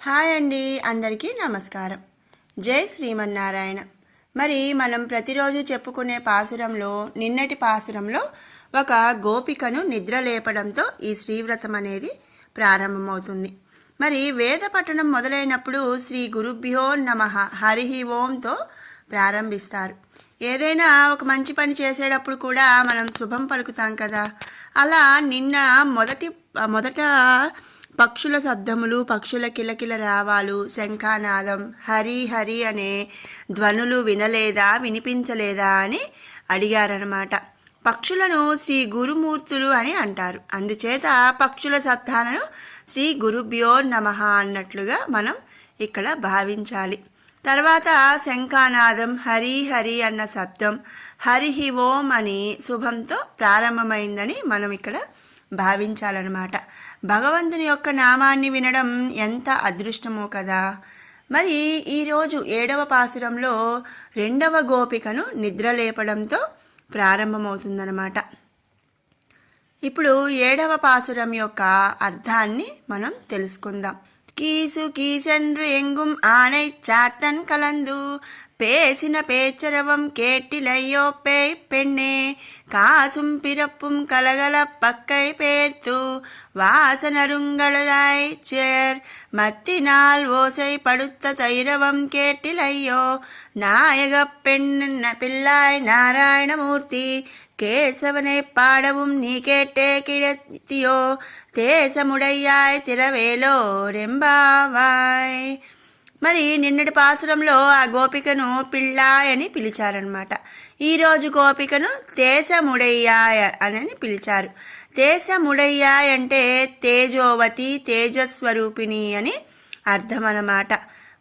Hi అండి, అందరికీ నమస్కారం. జై శ్రీమన్నారాయణ. మరి మనం ప్రతిరోజు చెప్పుకునే పాసురంలో నిన్నటి పాసురంలో ఒక గోపికను నిద్ర లేపడంతో ఈ శ్రీవ్రతం అనేది ప్రారంభమవుతుంది. మరి వేద పఠనం మొదలైనప్పుడు శ్రీ గురుభ్యో నమః హరి ఓంతో ప్రారంభిస్తారు. ఏదైనా ఒక మంచి పని చేసేటప్పుడు కూడా మనం శుభం పలుకుతాం కదా. అలా నిన్న మొదట పక్షుల శబ్దములు, పక్షుల కిలకిల రావాలు, శంఖానాదం, హరి హరి అనే ధ్వనులు వినిపించలేదా అని అడిగారనమాట. పక్షులను శ్రీ గురుమూర్తులు అని అంటారు. అందుచేత పక్షుల శబ్దాలను శ్రీ గురుభ్యో నమః అన్నట్లుగా మనం ఇక్కడ భావించాలి. తర్వాత శంఖానాదం, హరి హరి అన్న శబ్దం హరి ఓం అని శుభంతో ప్రారంభమైందని మనం ఇక్కడ భావించాలన్నమాట. భగవంతుని యొక్క నామాన్ని వినడం ఎంత అదృష్టమో కదా. మరి ఈరోజు 7వ పాసురంలో 2వ గోపికను నిద్రలేపడంతో ప్రారంభమవుతుందన్నమాట. ఇప్పుడు 7వ పాసురం యొక్క అర్థాన్ని మనం తెలుసుకుందాం. కీసు కీసెன்று ఎంగుం ఆనై చాத்தன் కలందు பேசின பேச்சரவம் கேட்டிலையோ பேய் பெண்ணே காசும் பிறப்பும் கலகல பக்கை பேர்த்து வாசனருங்களாய் சேர் மத்தினால் ஓசை படுத்த தைரவம் கேட்டிலையோ நாயக பெண் பிள்ளாய் நாராயணமூர்த்தி கேசவனை பாடவும் நீ கேட்டே கிடத்தியோ தேசமுடையாய் திரவேలో రెంబావాయ్. మరి నిన్నటి పాసురంలో ఆ గోపికను పిళ్ళాయ్ అని పిలిచారనమాట. ఈరోజు గోపికను తేసముడయ్యాయ్ అని పిలిచారు. తేసముడయ్యాయ్ అంటే తేజోవతి, తేజస్వరూపిణి అని అర్థం అన్నమాట.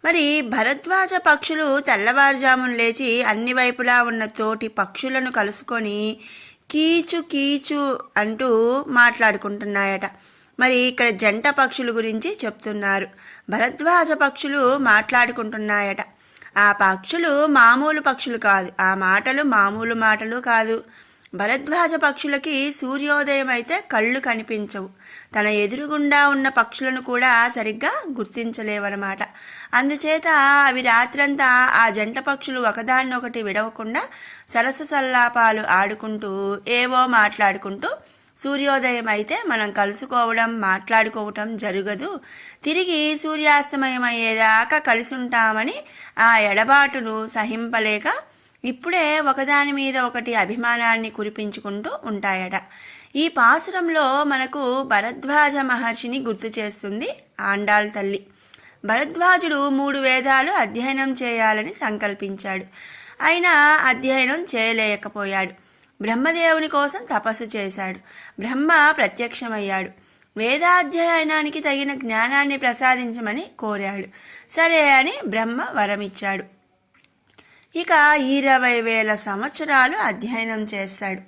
మరి భరద్వాజ పక్షులు తెల్లవారుజామున లేచి అన్ని వైపులా ఉన్న తోటి పక్షులను కలుసుకొని కీచు కీచు అంటూ మాట్లాడుకుంటున్నాయట. మరి ఇక్కడ జంట పక్షుల గురించి చెప్తున్నారు. భరద్వాజ పక్షులు మాట్లాడుకుంటున్నాయట. ఆ పక్షులు మామూలు పక్షులు కాదు, ఆ మాటలు మామూలు మాటలు కాదు. భరద్వాజ పక్షులకి సూర్యోదయం అయితే కళ్ళు కనిపించవు. తన ఎదురుగుండా ఉన్న పక్షులను కూడా సరిగ్గా గుర్తించలేవన్నమాట. అందుచేత అవి రాత్రంతా ఆ జంట పక్షులు ఒకదాన్నొకటి విడవకుండా సరస సల్లాపాలు ఆడుకుంటూ ఏవో మాట్లాడుకుంటూ సూర్యోదయం అయితే మనం కలుసుకోవడం, మాట్లాడుకోవటం జరగదు, తిరిగి సూర్యాస్తమయం అయ్యేదాకా కలిసి ఉంటామని ఆ ఎడబాటును సహింపలేక ఇప్పుడే ఒకదాని మీద ఒకటి అభిమానాన్ని కురిపించుకుంటూ ఉంటాయట. ఈ పాసురంలో మనకు భరద్వాజ మహర్షిని గుర్తు చేస్తుంది ఆండాళ్ తల్లి. భరద్వాజుడు 3 వేదాలు అధ్యయనం చేయాలని సంకల్పించాడు. అయినా అధ్యయనం చేయలేకపోయాడు. బ్రహ్మదేవుని కోసం తపస్సు చేశాడు. బ్రహ్మ ప్రత్యక్షమయ్యాడు. వేదాధ్యయనానికి తగిన జ్ఞానాన్ని ప్రసాదించమని కోరాడు. సరే అని బ్రహ్మ వరమిచ్చాడు. ఇక 20,000 సంవత్సరాలు అధ్యయనం చేస్తాడు.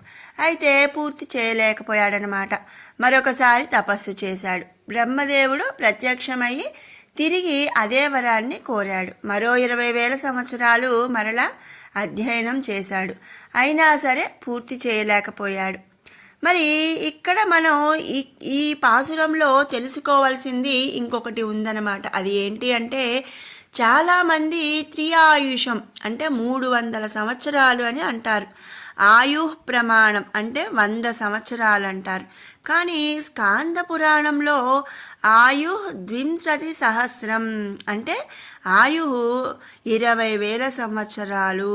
అయితే పూర్తి చేయలేకపోయాడనమాట. మరొకసారి తపస్సు చేశాడు. బ్రహ్మదేవుడు ప్రత్యక్షమయ్యి తిరిగి అదే వరాన్ని కోరాడు. మరో 20,000 సంవత్సరాలు మరలా అధ్యయనం చేశాడు. అయినా సరే పూర్తి చేయలేకపోయాడు. మరి ఇక్కడ మనం ఈ పాసురంలో తెలుసుకోవాల్సింది ఇంకొకటి ఉందన్నమాట. అది ఏంటి అంటే, చాలామంది త్రియాయుషం అంటే 300 సంవత్సరాలు అని అంటారు. ఆయు ప్రమాణం అంటే 100 సంవత్సరాలు అంటారు. కానీ స్కాంద పురాణంలో ఆయు 20,000 అంటే ఆయు 20,000 సంవత్సరాలు.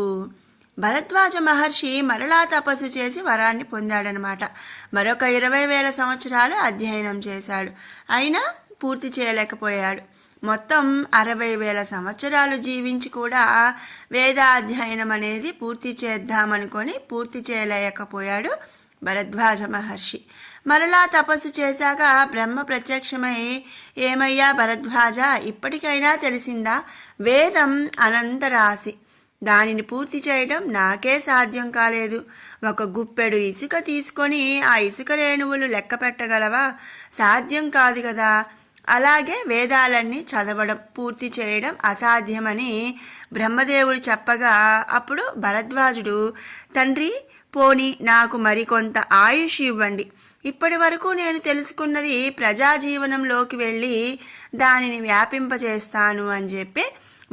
భరద్వాజ మహర్షి మరలా తపస్సు చేసి వరాన్ని పొందాడనమాట. మరొక 20,000 సంవత్సరాలు అధ్యయనం చేశాడు. అయినా పూర్తి చేయలేకపోయాడు. మొత్తం 60,000 సంవత్సరాలు జీవించి కూడా వేదాధ్యయనం అనేది పూర్తి చేద్దామనుకొని పూర్తి చేయలేకపోయాడు భరద్వాజ మహర్షి. మరలా తపస్సు చేశాక బ్రహ్మ ప్రత్యక్షమై, ఏమయ్యా భరద్వాజ, ఇప్పటికైనా తెలిసిందా? వేదం అనంతరాశి, దానిని పూర్తి చేయడం నాకే సాధ్యం కాలేదు. ఒక గుప్పెడు ఇసుక తీసుకొని ఆ ఇసుక రేణువులు లెక్క పెట్టగలవా? సాధ్యం కాదు కదా. అలాగే వేదాలన్నీ చదవడం, పూర్తి చేయడం అసాధ్యమని బ్రహ్మదేవుడు చెప్పగా అప్పుడు భరద్వాజుడు, తండ్రి పోని నాకు మరికొంత ఆయుష్ ఇవ్వండి, ఇప్పటి వరకు నేను తెలుసుకున్నది ప్రజాజీవనంలోకి వెళ్ళి దానిని వ్యాపింపచేస్తాను అని చెప్పి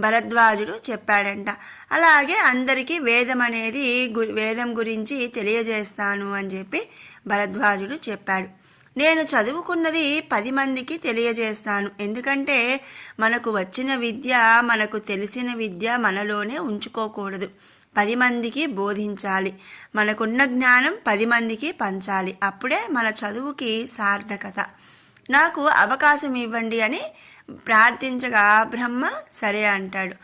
భరద్వాజుడు చెప్పాడంట. అలాగే అందరికీ వేదం అనేది వేదం గురించి తెలియజేస్తాను అని చెప్పి భరద్వాజుడు చెప్పాడు. నేను చదువుకున్నది 10 మందికి తెలియజేస్తాను. ఎందుకంటే మనకు వచ్చిన విద్య, మనకు తెలిసిన విద్య మనలోనే ఉంచుకోకూడదు. 10 మందికి బోధించాలి. మనకున్న జ్ఞానం 10 మందికి పంచాలి. అప్పుడే మన చదువుకి సార్థకత. నాకు అవకాశం ఇవ్వండి అని ప్రార్థించగా బ్రహ్మ సరే అంటాడు.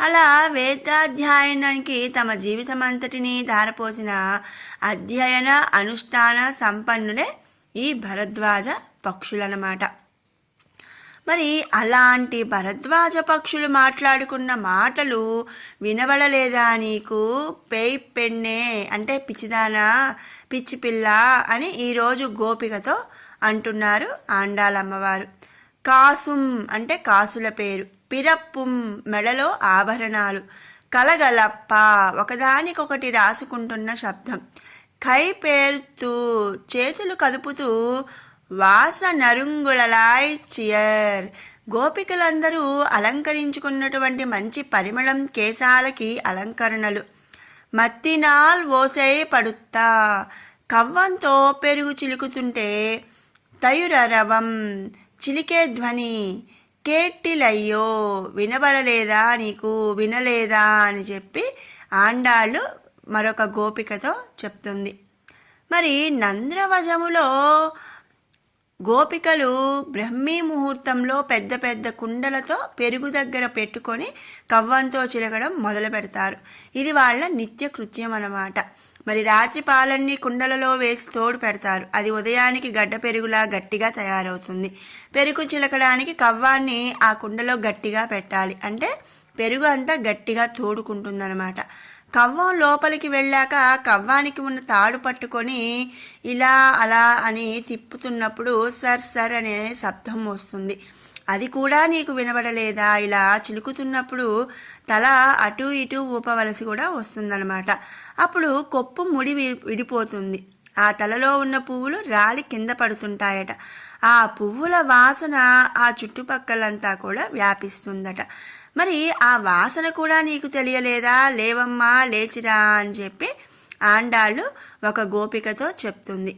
అలా వేదాధ్యయనానికి తమ జీవితం అంతటినీ ధారపోసిన అధ్యయన అనుష్ఠాన సంపన్నులే ఈ భరద్వాజ పక్షులన్నమాట. మరి అలాంటి భరద్వాజ పక్షులు మాట్లాడుకున్న మాటలు వినబడలేదా నీకు? పెన్నె అంటే పిచ్చిదానా, పిచ్చి పిల్ల అని ఈరోజు గోపికతో అంటున్నారు ఆండాలమ్మవారు. కాసుం అంటే కాసుల పేరు, పిరప్పుం మెడలో ఆభరణాలు, కలగలప్ప ఒకదానికొకటి రాసుకుంటున్న శబ్దం, కై పేరుతూ చేతులు కదుపుతూ వాస నరుంగుళలాయ్ చియర్ గోపికలందరూ అలంకరించుకున్నటువంటి మంచి పరిమళం కేశాలకి అలంకరణలు. మత్తినాల్ ఓసై పడుత్తా కవ్వంతో పెరుగు చిలుకుతుంటే తయురరవం చిలికే ధ్వని, కేట్టిలయ్యో వినబడలేదా నీకు, వినలేదా అని చెప్పి ఆండాళ్ళు మరొక గోపికతో చెప్తుంది. మరి నంద్రవజములో గోపికలు బ్రహ్మీ ముహూర్తంలో పెద్ద పెద్ద కుండలతో పెరుగు దగ్గర పెట్టుకొని కవ్వంతో చిలకడం మొదలు పెడతారు. ఇది వాళ్ళ నిత్య కృత్యం అన్నమాట. మరి రాత్రి పాలన్నీ కుండలలో వేసి తోడు పెడతారు. అది ఉదయానికి గడ్డ పెరుగులా గట్టిగా తయారవుతుంది. పెరుగు చిలకడానికి కవ్వాన్ని ఆ కుండలో గట్టిగా పెట్టాలి. అంటే పెరుగు అంతా గట్టిగా తోడుకుంటుందన్నమాట. కవ్వం లోపలికి వెళ్ళాక కవ్వానికి ఉన్న తాడు పట్టుకొని ఇలా అలా అని తిప్పుతున్నప్పుడు సర్ సర్ అనే శబ్దం వస్తుంది. అది కూడా నీకు వినబడలేదా? ఇలా చిలుకుతున్నప్పుడు తల అటు ఇటు ఊపవలసి కూడా వస్తుందన్నమాట. అప్పుడు కొప్పు ముడి విడిపోతుంది. ఆ తలలో ఉన్న పువ్వులు రాలి కింద పడుతుంటాయట. ఆ పువ్వుల వాసన ఆ చుట్టుపక్కలంతా కూడా వ్యాపిస్తుందట. మరి ఆ వాసన కూడా నీకు తెలియలేదా? లేవమ్మా, లేచిరా అని చెప్పి ఆండాళ్ళు ఒక గోపికతో చెప్తుంది.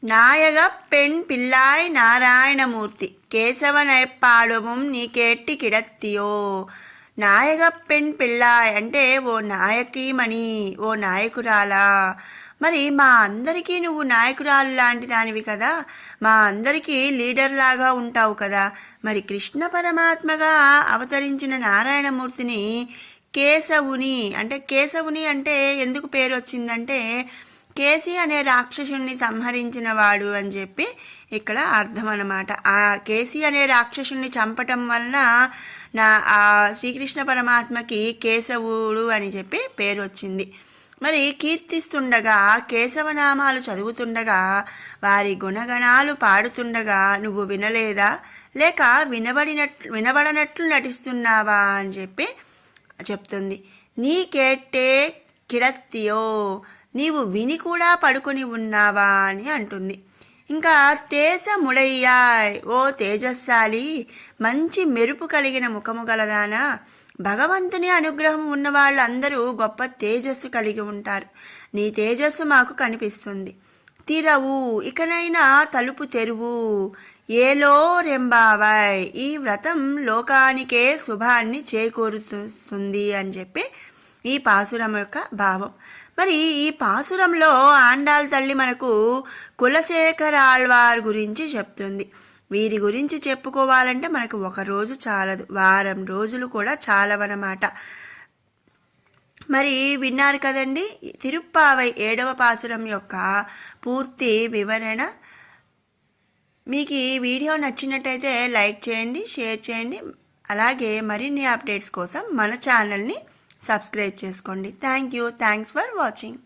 నాయగ పెణ్ పిల్లాయ్ నారాయణమూర్తి కేశవనైపాడువం నీ కేట్టి కిడత్తియో. నాయగ పెణ్ పిల్లాయ్ అంటే ఓ నాయకీమణి, ఓ నాయకురాలా. మరి మా అందరికీ నువ్వు నాయకురాలు లాంటి దానివి కదా, మా అందరికీ లీడర్ లాగా ఉంటావు కదా. మరి కృష్ణ పరమాత్మగా అవతరించిన నారాయణమూర్తిని కేశవుని అంటే ఎందుకు పేరు వచ్చిందంటే కేసి అనే రాక్షసుణ్ణి సంహరించిన వాడు అని చెప్పి ఇక్కడ అర్థం అన్నమాట. ఆ కేసి అనే రాక్షసుణ్ణి చంపటం వలన శ్రీకృష్ణ పరమాత్మకి కేశవుడు అని చెప్పి పేరు వచ్చింది. మరి కీర్తిస్తుండగా, కేశవనామాలు చదువుతుండగా, వారి గుణగణాలు పాడుతుండగా నువ్వు వినలేదా? లేక వినబడనట్లు నటిస్తున్నావా అని చెప్పి చెప్తుంది. నీ కేట్టే కిడత్తియో నీవు విని కూడా పడుకొని ఉన్నావా అని అంటుంది. ఇంకా తేజముడయ్యాయ్ ఓ తేజస్సాలి, మంచి మెరుపు కలిగిన ముఖము గలదానా. భగవంతుని అనుగ్రహం ఉన్న వాళ్ళందరూ గొప్ప తేజస్సు కలిగి ఉంటారు. నీ తేజస్సు మాకు కనిపిస్తుంది. తిరవు ఇకనైనా తలుపు తెరువు, ఏలో రెంబావై ఈ వ్రతం లోకానికే శుభాన్ని చేకూరుతుంది అని చెప్పి ఈ పాసురం యొక్క భావం. మరి ఈ పాసురంలో ఆండాళ్ తల్లి మనకు కులశేఖర ఆళ్వార్ గురించి చెప్తుంది. వీరి గురించి చెప్పుకోవాలంటే మనకు ఒక రోజు చాలదు, వారం రోజులు కూడా చాలవన్నమాట. మరి విన్నారు కదండి తిరుప్పావై 7వ పాసురం యొక్క పూర్తి వివరణ. మీకు ఈ వీడియో నచ్చినట్టయితే లైక్ చేయండి, షేర్ చేయండి. అలాగే మరిన్ని అప్డేట్స్ కోసం మన ఛానల్ని సబ్స్క్రైబ్ చేసుకోండి. Thanks for watching.